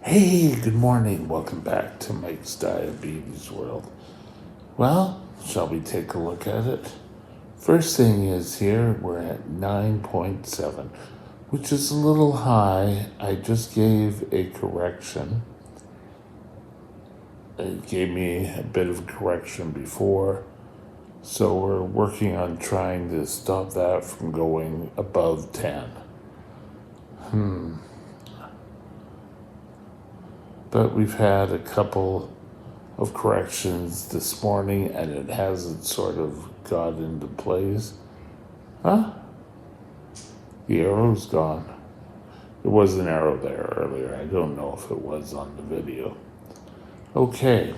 Hey, good morning. Welcome back to Mike's Diabetes World. Well, shall we take a look at it? First thing is here, we're at 9.7, which is a little high. I just gave a correction. It gave me a bit of a correction before. So we're working on trying to stop that from going above 10. But we've had a couple of corrections this morning and it hasn't sort of got into place. Huh? The arrow's gone. There was an arrow there earlier. I don't know if it was on the video. Okay.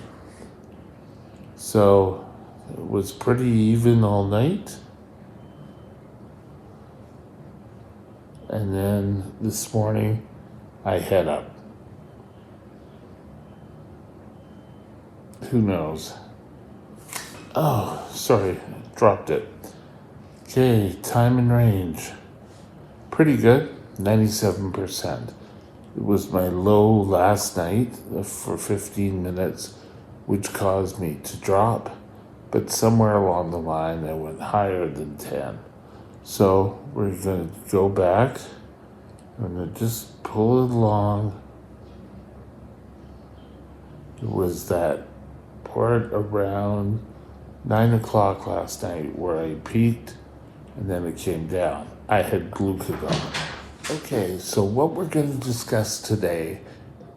So it was pretty even all night. And then this morning I head up. Who knows? Oh, sorry, dropped it. Okay, time and range. Pretty good, 97%. It was my low last night for 15 minutes, which caused me to drop. But somewhere along the line, I went higher than 10. So we're going to go back. I'm going to just pull it along. It was that part around 9 o'clock last night where I peaked and then it came down. I had glucagon. Okay, so what we're going to discuss today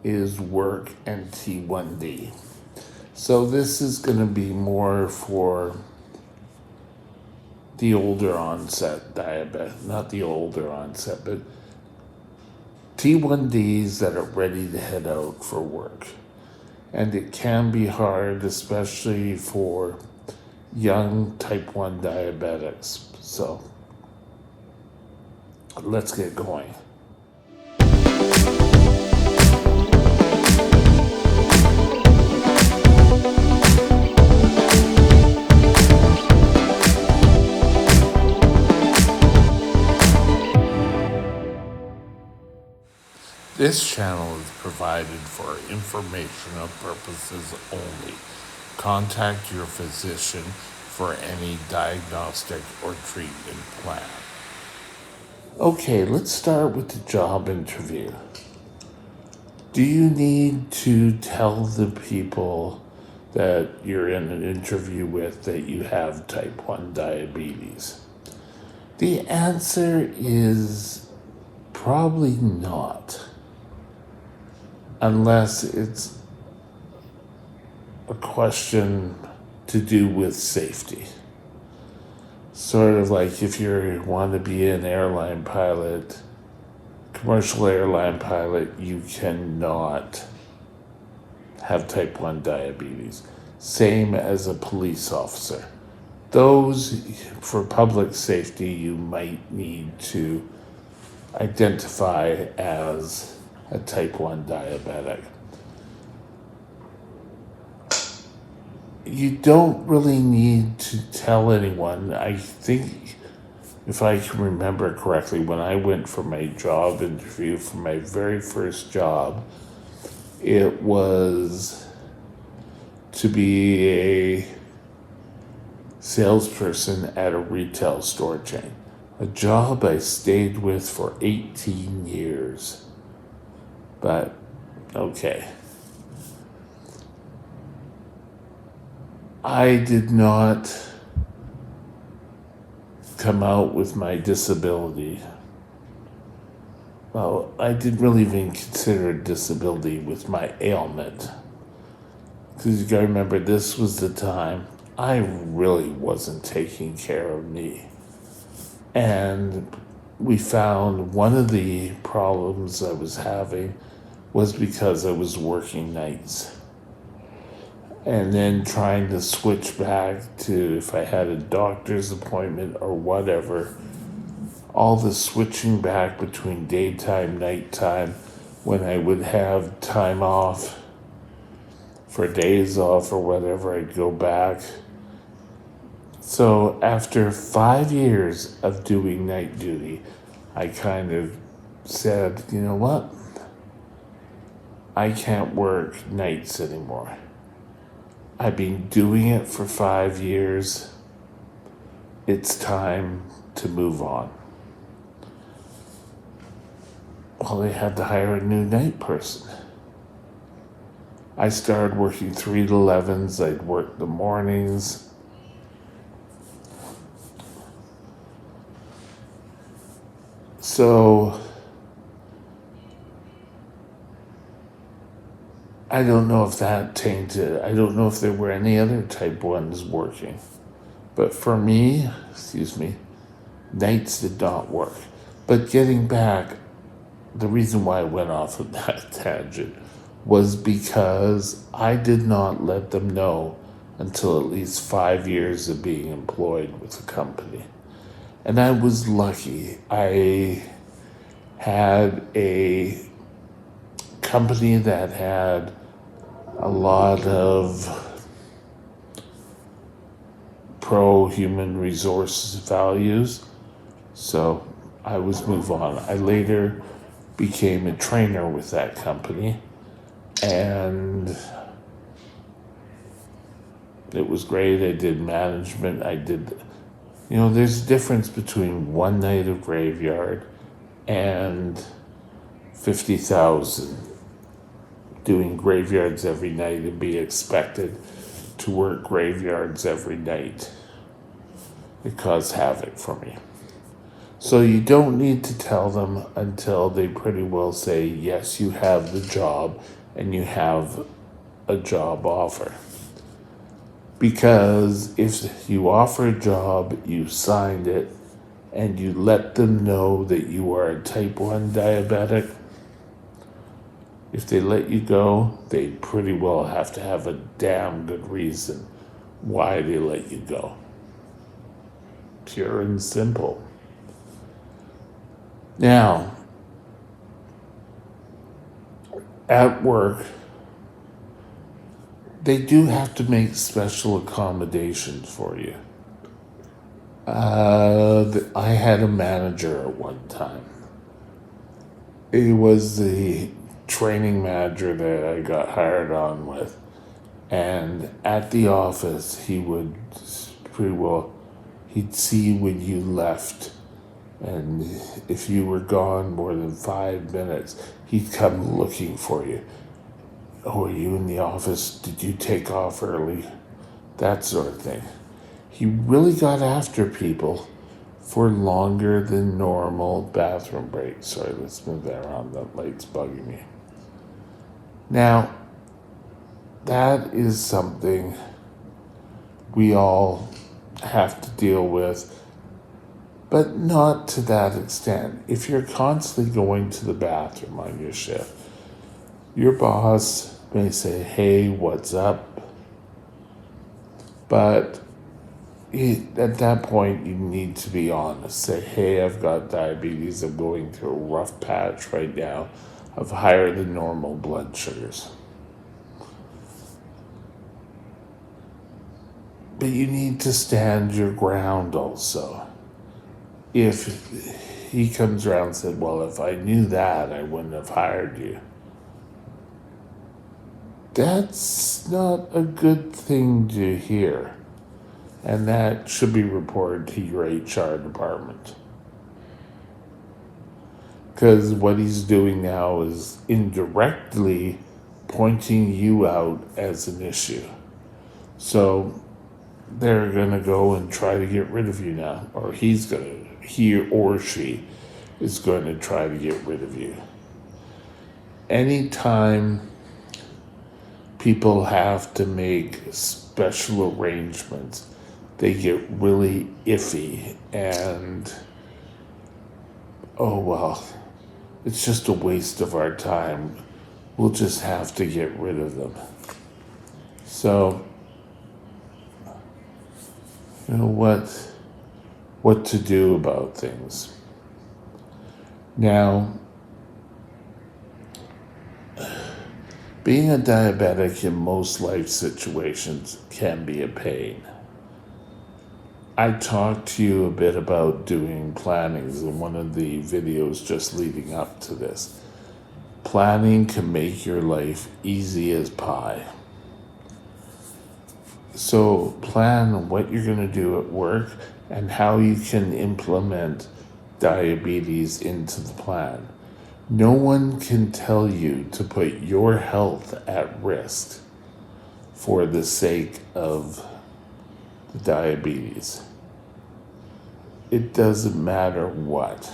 is work and T1D. So this is going to be more for the older onset diabetes, not the older onset, but T1Ds that are ready to head out for work. And it can be hard, especially for young type 1 diabetics. So let's get going. This channel is provided for informational purposes only. Contact your physician for any diagnostic or treatment plan. Okay, let's start with the job interview. Do you need to tell the people that you're in an interview with that you have type 1 diabetes? The answer is probably not. Unless it's a question to do with safety. Sort of like if you want to be an airline pilot, commercial airline pilot, you cannot have type 1 diabetes. Same as a police officer. Those, for public safety, you might need to identify as a type 1 diabetic. You don't really need to tell anyone. I think, if I can remember correctly, when I went for my job interview for my very first job, it was to be a salesperson at a retail store chain. A job I stayed with for 18 years. But, okay. I did not come out with my disability. Well, I didn't really even consider a disability with my ailment. Because you gotta remember, this was the time I really wasn't taking care of me. And we found one of the problems I was having was because I was working nights. And then trying to switch back to if I had a doctor's appointment or whatever, all the switching back between daytime, nighttime, when I would have time off for days off or whatever, I'd go back. So after 5 years of doing night duty, I kind of said, you know what? I can't work nights anymore. I've been doing it for 5 years. It's time to move on. Well, they had to hire a new night person. I started working 3 to 11s. I'd work the mornings. So I don't know if that tainted. I don't know if there were any other type 1s working. But for me, nights did not work. But getting back, the reason why I went off of that tangent was because I did not let them know until at least 5 years of being employed with the company. And I was lucky. I had a company that had a lot of pro-human resources values. So I was moved on. I later became a trainer with that company, and it was great. I did management. There's a difference between one night of graveyard and 50,000 doing graveyards every night and be expected to work graveyards every night. It caused havoc for me. So you don't need to tell them until they pretty well say, yes, you have the job and you have a job offer. Because if you offer a job, you signed it, and you let them know that you are a type 1 diabetic, if they let you go, they pretty well have to have a damn good reason why they let you go. Pure and simple. Now, at work, they do have to make special accommodations for you. I had a manager at one time. He was the training manager that I got hired on with. And at the office, he would he'd see when you left. And if you were gone more than 5 minutes, he'd come looking for you. Oh, are you in the office? Did you take off early? That sort of thing. He really got after people for longer than normal bathroom breaks. Sorry, let's move that around. That light's bugging me. Now, that is something we all have to deal with, but not to that extent. If you're constantly going to the bathroom on your shift, your boss may say, hey, what's up? But at that point, you need to be honest. Say, hey, I've got diabetes. I'm going through a rough patch right now of higher than normal blood sugars. But you need to stand your ground also. If he comes around and said, well, if I knew that, I wouldn't have hired you. That's not a good thing to hear. And that should be reported to your HR department. Because what he's doing now is indirectly pointing you out as an issue. So they're going to go and try to get rid of you now. Or he or she is going to try to get rid of you. Anytime people have to make special arrangements, they get really iffy and, oh well, it's just a waste of our time. We'll just have to get rid of them. So, you know what to do about things. Now, being a diabetic in most life situations can be a pain. I talked to you a bit about doing plannings in one of the videos just leading up to this. Planning can make your life easy as pie. So plan what you're going to do at work and how you can implement diabetes into the plan. No one can tell you to put your health at risk for the sake of the diabetes. It doesn't matter what.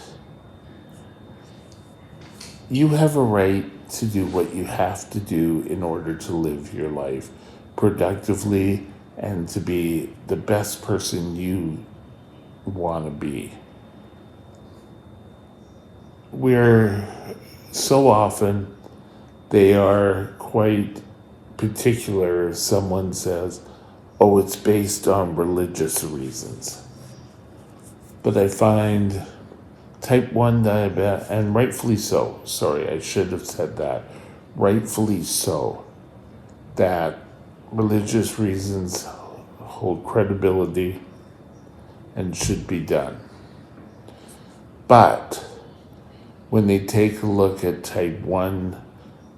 You have a right to do what you have to do in order to live your life productively and to be the best person you want to be. We're so often, they are quite particular. Someone says, oh, it's based on religious reasons. But I find type 1 diabetes, and rightfully so, sorry, I should have said that, rightfully so, that religious reasons hold credibility and should be done. But when they take a look at type 1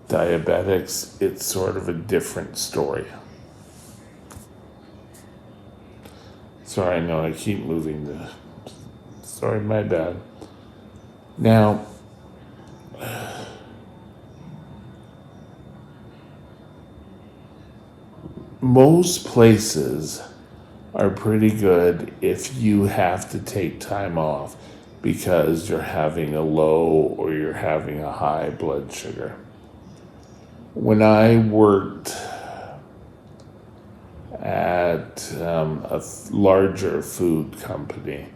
diabetics, it's sort of a different story. Sorry, I know I keep moving the... Sorry, my bad. Now, most places are pretty good if you have to take time off because you're having a low or you're having a high blood sugar. When I worked at a larger food company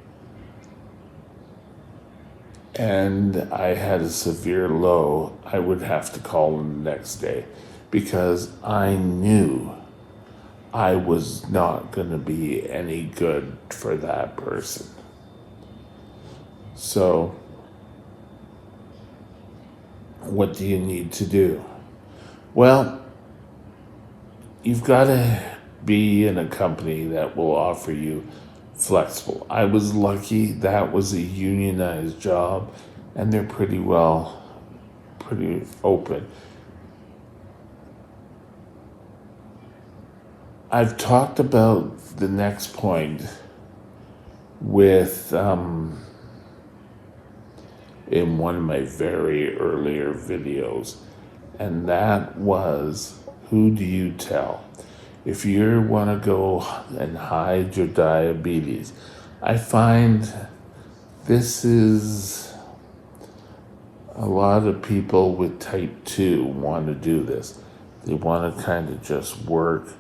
and I had a severe low, I would have to call them the next day because I knew I was not going to be any good for that person. So, what do you need to do? Well, you've got to be in a company that will offer you flexible. I was lucky that was a unionized job, and they're pretty open. I've talked about the next point with in one of my very earlier videos, and that was, who do you tell? If you want to go and hide your diabetes, I find this is a lot of people with type 2 want to do this. They want to kind of just work.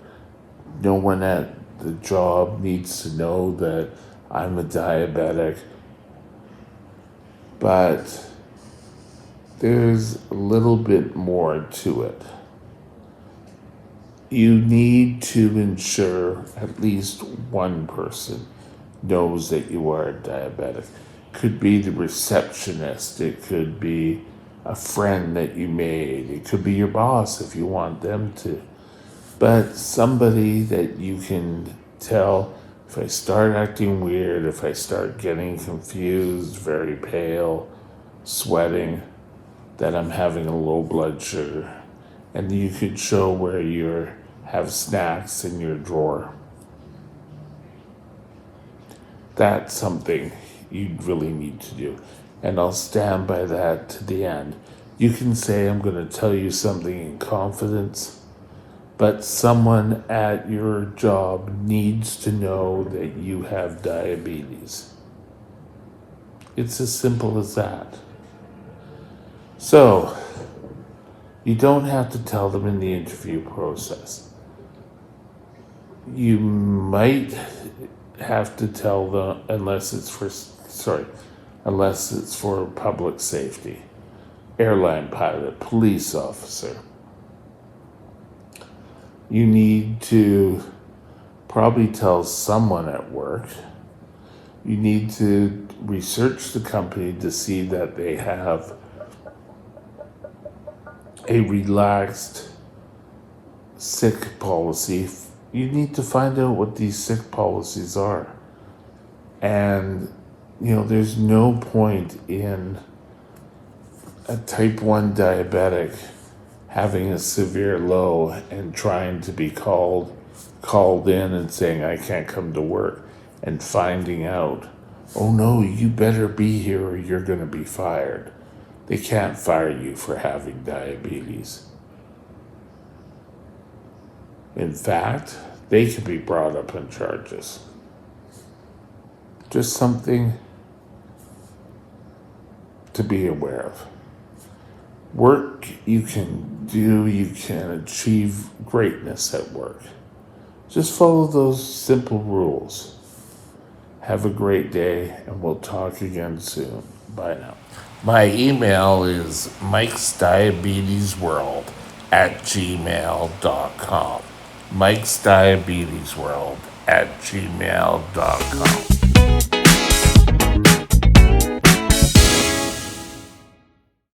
No one at the job needs to know that I'm a diabetic. But there's a little bit more to it. You need to ensure at least one person knows that you are diabetic. Could be the receptionist, it could be a friend that you made, it could be your boss if you want them to. But somebody that you can tell, if I start acting weird, if I start getting confused, very pale, sweating, that I'm having a low blood sugar. And you could show where you have snacks in your drawer. That's something you really need to do. And I'll stand by that to the end. You can say, I'm going to tell you something in confidence, but someone at your job needs to know that you have diabetes. It's as simple as that. So, you don't have to tell them in the interview process. You might have to tell them unless it's for public safety, airline pilot, police officer. You need to probably tell someone at work. You need to research the company to see that they have a relaxed sick policy. You need to find out what these sick policies are. And, there's no point in a type 1 diabetic having a severe low and trying to be called in and saying I can't come to work, and finding out, oh no, you better be here or you're going to be fired. They can't fire you for having diabetes. In fact, they could be brought up on charges. Just something to be aware of. Work you can do, you can achieve greatness at work. Just follow those simple rules. Have a great day, and we'll talk again soon. Bye now. My email is mikesdiabetesworld@gmail.com. mikesdiabetesworld@gmail.com.